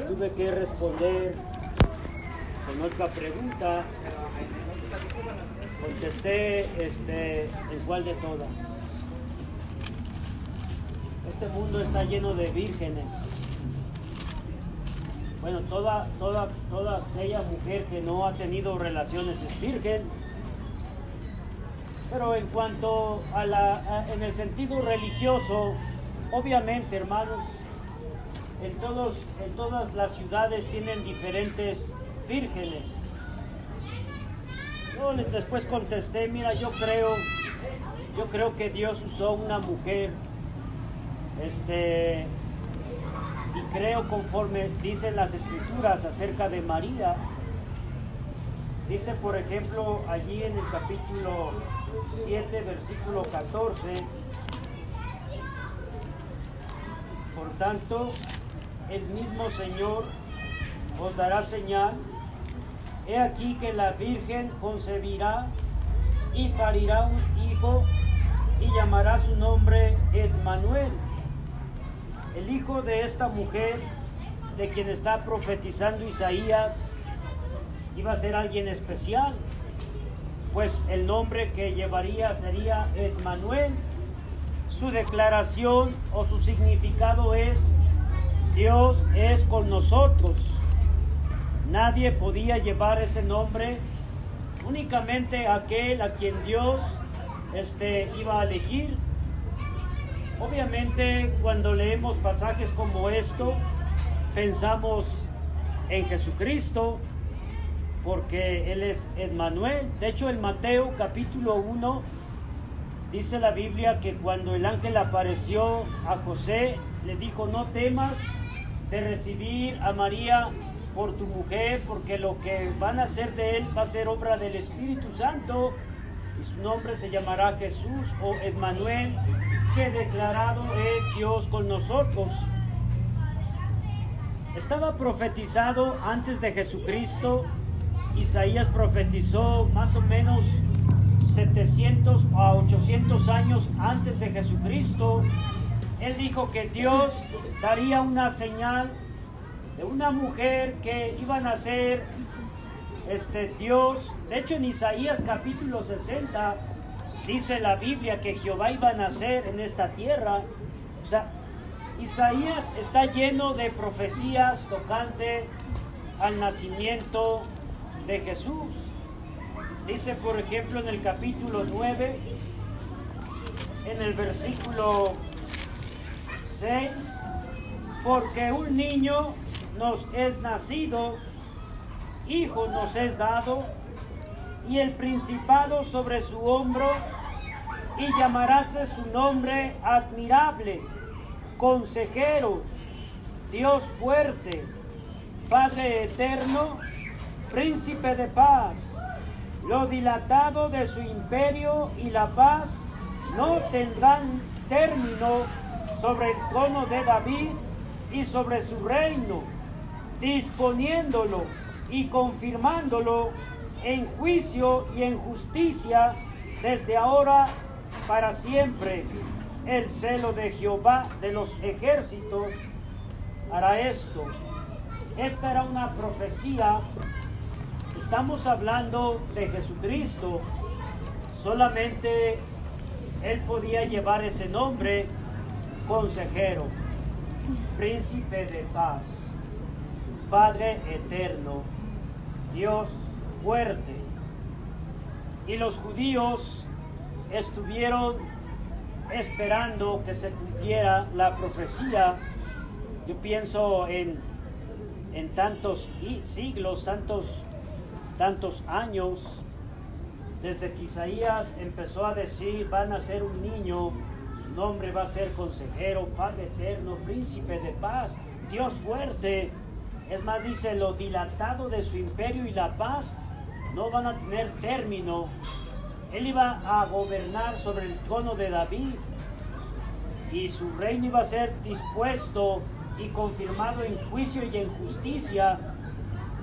tuve que responder con otra pregunta. Contesté ¿en cuál de todas? Este mundo está lleno de vírgenes. Bueno, toda aquella mujer que no ha tenido relaciones es virgen. Pero en cuanto en el sentido religioso, obviamente, hermanos, en todas las ciudades tienen diferentes vírgenes. Yo después contesté, mira, yo creo que Dios usó una mujer, y creo conforme dicen las Escrituras acerca de María. Dice, por ejemplo, allí en el capítulo 7, versículo 14, por tanto, el mismo Señor os dará señal. He aquí que la Virgen concebirá y parirá un hijo y llamará su nombre Emmanuel. El hijo de esta mujer, de quien está profetizando Isaías, iba a ser alguien especial, pues el nombre que llevaría sería Emmanuel. Su declaración o su significado es: Dios es con nosotros. Nadie podía llevar ese nombre, únicamente aquel a quien Dios iba a elegir. Obviamente, cuando leemos pasajes como esto, pensamos en Jesucristo, porque Él es Emmanuel. De hecho, en Mateo capítulo 1, dice la Biblia que cuando el ángel apareció a José, le dijo: no temas de recibir a María por tu mujer, porque lo que van a hacer de él va a ser obra del Espíritu Santo, y su nombre se llamará Jesús o Emmanuel, que declarado es Dios con nosotros. Estaba profetizado antes de Jesucristo. Isaías profetizó más o menos 700 a 800 años antes de Jesucristo. Él dijo que Dios daría una señal de una mujer que iba a nacer Dios. De hecho, en Isaías capítulo 60 dice la Biblia que Jehová iba a nacer en esta tierra. O sea, Isaías está lleno de profecías tocante al nacimiento de Jesús. Dice, por ejemplo, en el capítulo 9, en el versículo 6, porque un niño nos es nacido, hijo nos es dado, y el principado sobre su hombro, y llamaráse su nombre admirable, consejero, Dios fuerte, Padre eterno, príncipe de paz. Lo dilatado de su imperio y la paz no tendrán término sobre el trono de David y sobre su reino, disponiéndolo y confirmándolo en juicio y en justicia desde ahora para siempre. El celo de Jehová de los ejércitos hará esto. Esta era una profecía. Estamos hablando de Jesucristo. Solamente Él podía llevar ese nombre: consejero, príncipe de paz, Padre eterno, Dios fuerte. Y los judíos estuvieron esperando que se cumpliera la profecía. Yo pienso en tantos siglos, tantos años, desde que Isaías empezó a decir: van a ser un niño, su nombre va a ser consejero, Padre eterno, príncipe de paz, Dios fuerte. Es más, dice, lo dilatado de su imperio y la paz no van a tener término. Él iba a gobernar sobre el trono de David, y su reino iba a ser dispuesto y confirmado en juicio y en justicia.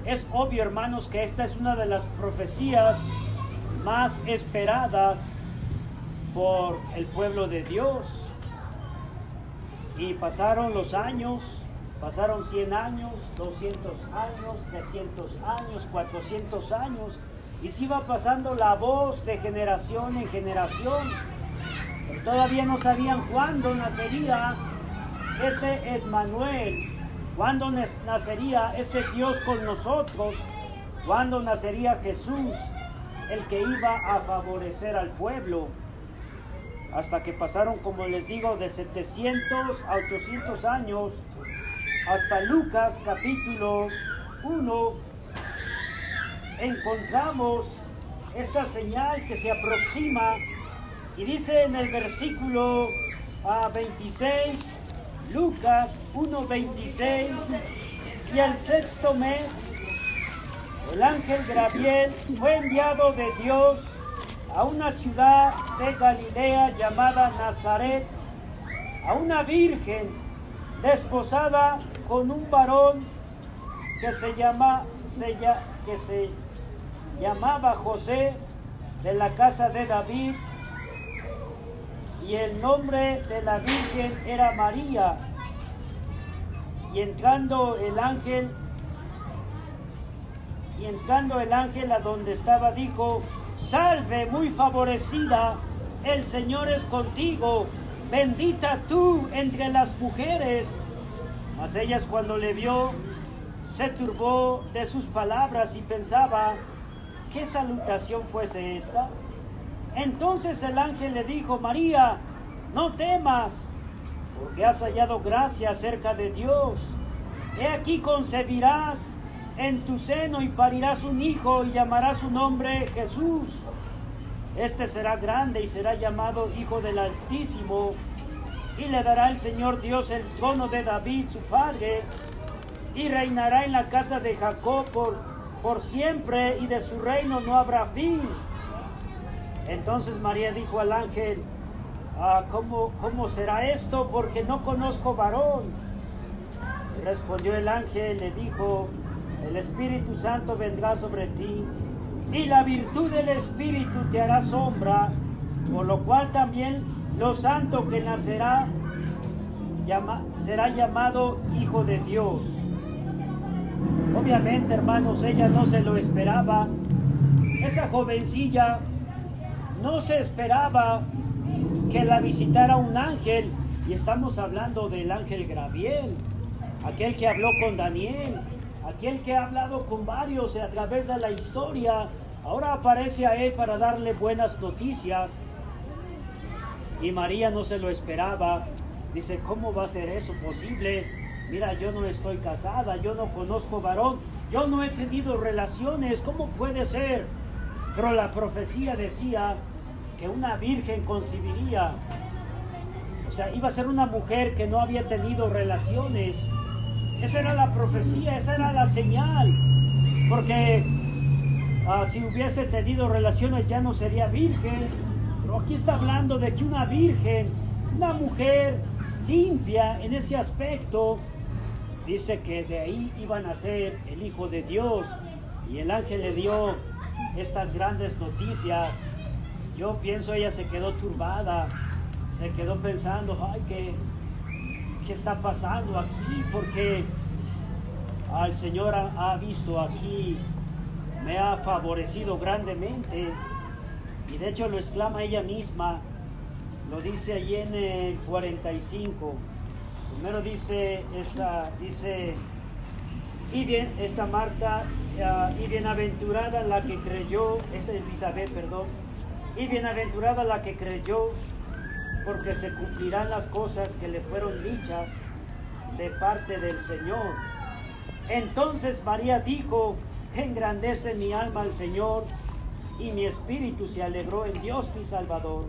Es obvio, hermanos, que esta es una de las profecías más esperadas por el pueblo de Dios. Y pasaron los años, Pasaron 100 años, 200 años, 300 años, 400 años, y se iba pasando la voz de generación en generación. Pero todavía no sabían cuándo nacería ese Emmanuel, cuándo nacería ese Dios con nosotros, cuándo nacería Jesús, el que iba a favorecer al pueblo. Hasta que pasaron, como les digo, de 700 a 800 años, hasta Lucas capítulo 1, encontramos esa señal que se aproxima, y dice en el versículo 26, Lucas 1:26, y el sexto mes, el ángel Gabriel fue enviado de Dios a una ciudad de Galilea llamada Nazaret, a una virgen desposada con un varón que se llamaba José, de la casa de David, y el nombre de la virgen era María. Y entrando el ángel a donde estaba, dijo: Salve, muy favorecida, el Señor es contigo, bendita tú entre las mujeres. Mas ella, cuando le vio, se turbó de sus palabras y pensaba: ¿qué salutación fuese esta? Entonces el ángel le dijo: María, no temas, porque has hallado gracia cerca de Dios. He aquí concebirás en tu seno y parirás un hijo, y llamarás su nombre Jesús. Este será grande y será llamado Hijo del Altísimo, y le dará el Señor Dios el trono de David su padre, y reinará en la casa de Jacob por siempre, y de su reino no habrá fin. Entonces María dijo al ángel: ¿Cómo será esto? Porque no conozco varón. Y respondió el ángel, le dijo: el Espíritu Santo vendrá sobre ti, y la virtud del Espíritu te hará sombra, por lo cual también lo santo que nacerá será llamado Hijo de Dios. Obviamente, hermanos, ella no se lo esperaba. Esa jovencilla no se esperaba que la visitara un ángel, y estamos hablando del ángel Gabriel, aquel que habló con Daniel, aquel que ha hablado con varios a través de la historia. Ahora aparece a él para darle buenas noticias, y María no se lo esperaba. Dice: ¿cómo va a ser eso posible? Mira, yo no estoy casada, yo no conozco varón, yo no he tenido relaciones, ¿cómo puede ser? Pero la profecía decía que una virgen concibiría, o sea, iba a ser una mujer que no había tenido relaciones. Esa era la profecía, esa era la señal, porque si hubiese tenido relaciones ya no sería virgen. Pero aquí está hablando de que una virgen, una mujer limpia en ese aspecto, dice que de ahí iba a nacer el Hijo de Dios. Y el ángel le dio estas grandes noticias. Yo pienso, ella se quedó turbada, se quedó pensando: ay, ¿qué está pasando aquí? Porque el Señor ha visto aquí, me ha favorecido grandemente. Y de hecho lo exclama ella misma, lo dice allí en el 45. Primero dice esa Marta, y bienaventurada la que creyó, esa es Elizabeth, perdón, y bienaventurada la que creyó, porque se cumplirán las cosas que le fueron dichas de parte del Señor. Entonces María dijo: engrandece mi alma al Señor, y mi espíritu se alegró en Dios mi Salvador,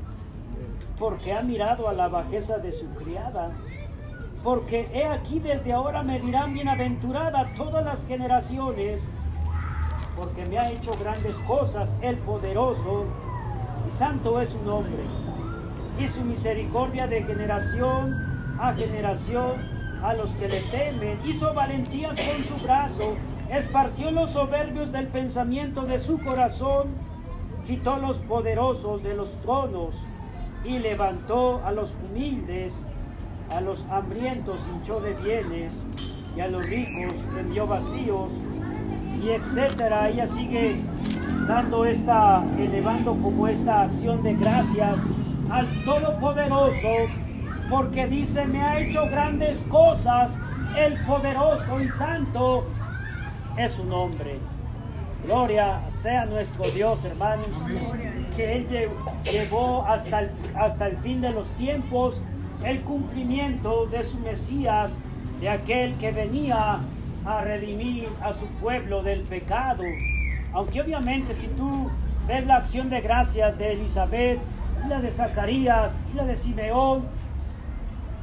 porque ha mirado a la bajeza de su criada. Porque he aquí, desde ahora me dirán bienaventurada todas las generaciones, porque me ha hecho grandes cosas el poderoso, y santo es su nombre. Y su misericordia de generación a generación a los que le temen. Hizo valentías con su brazo, esparció los soberbios del pensamiento de su corazón, quitó los poderosos de los tronos, y levantó a los humildes, a los hambrientos hinchó de bienes, y a los ricos envió vacíos, y etcétera. Ella sigue dando elevando como esta acción de gracias al Todopoderoso, porque dice: me ha hecho grandes cosas, el poderoso y santo es su nombre. Gloria sea nuestro Dios, hermanos. Amén. Que Él llevó hasta el fin de los tiempos el cumplimiento de su Mesías, de aquel que venía a redimir a su pueblo del pecado. Aunque obviamente si tú ves la acción de gracias de Elizabeth, y la de Zacarías, y la de Simeón,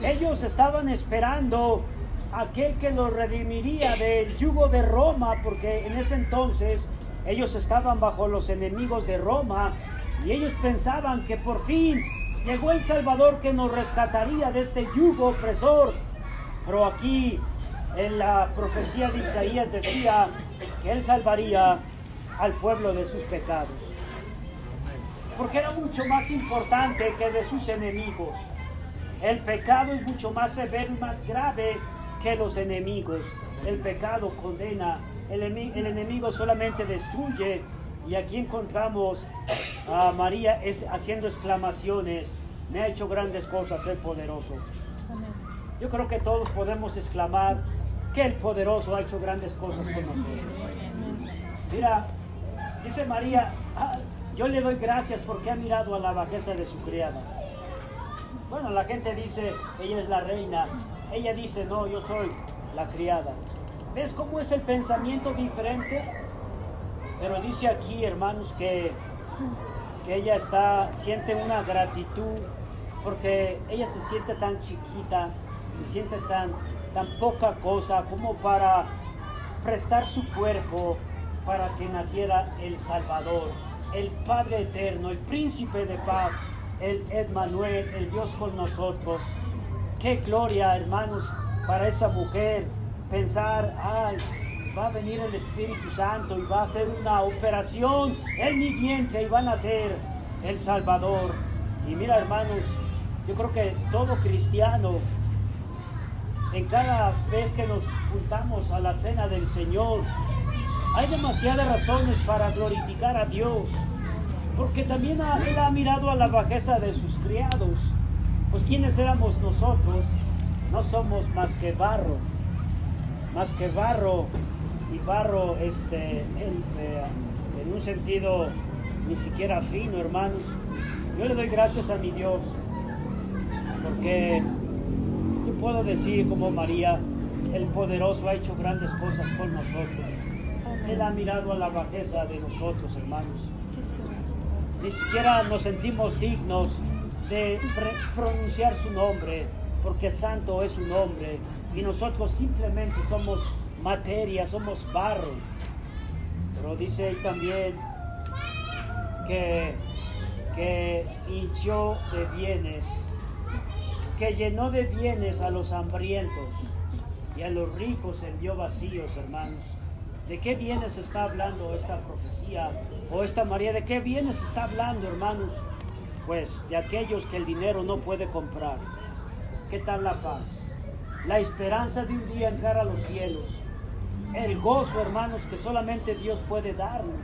ellos estaban esperando aquel que los redimiría del yugo de Roma, porque en ese entonces ellos estaban bajo los enemigos de Roma, y ellos pensaban que por fin llegó el Salvador que nos rescataría de este yugo opresor. Pero aquí en la profecía de Isaías decía que Él salvaría al pueblo de sus pecados, porque era mucho más importante que de sus enemigos. El pecado es mucho más severo y más grave que los enemigos. El pecado condena, el enemigo solamente destruye. Y aquí encontramos a María haciendo exclamaciones: me ha hecho grandes cosas el poderoso. Yo creo que todos podemos exclamar que el poderoso ha hecho grandes cosas con nosotros. Mira, dice María: yo le doy gracias porque ha mirado a la bajeza de su criada. Bueno, la gente dice, ella es la reina. Ella dice, no, yo soy la criada. ¿Ves cómo es el pensamiento diferente? Pero dice aquí, hermanos, que ella siente una gratitud, porque ella se siente tan chiquita, se siente tan poca cosa como para prestar su cuerpo para que naciera el Salvador, el Padre eterno, el Príncipe de paz, el Emmanuel, el Dios con nosotros. Qué gloria, hermanos, para esa mujer pensar: ay, va a venir el Espíritu Santo y va a hacer una operación en mi vientre y van a nacer el Salvador. Y mira, hermanos, yo creo que todo cristiano, en cada vez que nos juntamos a la cena del Señor, hay demasiadas razones para glorificar a Dios, porque también Él ha mirado a la bajeza de sus criados. Pues ¿quiénes éramos nosotros? No somos más que barro, y barro en un sentido ni siquiera fino, hermanos. Yo le doy gracias a mi Dios, porque yo puedo decir como María: el poderoso ha hecho grandes cosas con nosotros. Él ha mirado a la bajeza de nosotros, hermanos. Ni siquiera nos sentimos dignos de pronunciar su nombre, porque santo es su nombre, y nosotros simplemente somos materia, somos barro. Pero dice ahí también que hinchó de bienes, que llenó de bienes a los hambrientos, y a los ricos envió vacíos, hermanos. ¿De qué bienes está hablando esta profecía o esta María? ¿De qué bienes está hablando, hermanos? Pues de aquellos que el dinero no puede comprar. ¿Qué tal la paz? La esperanza de un día entrar a los cielos. El gozo, hermanos, que solamente Dios puede darnos.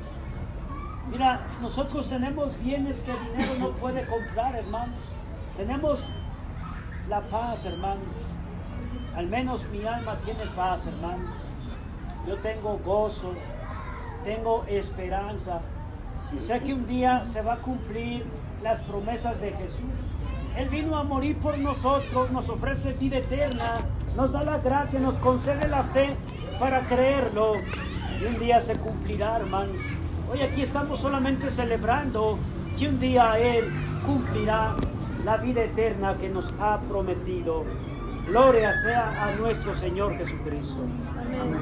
Mira, nosotros tenemos bienes que el dinero no puede comprar, hermanos. Tenemos la paz, hermanos. Al menos mi alma tiene paz, hermanos. Yo tengo gozo, tengo esperanza. Sé que un día se va a cumplir las promesas de Jesús. Él vino a morir por nosotros, nos ofrece vida eterna, nos da la gracia, nos concede la fe para creerlo. Y un día se cumplirá, hermanos. Hoy aquí estamos solamente celebrando que un día Él cumplirá la vida eterna que nos ha prometido. Gloria sea a nuestro Señor Jesucristo. Amén.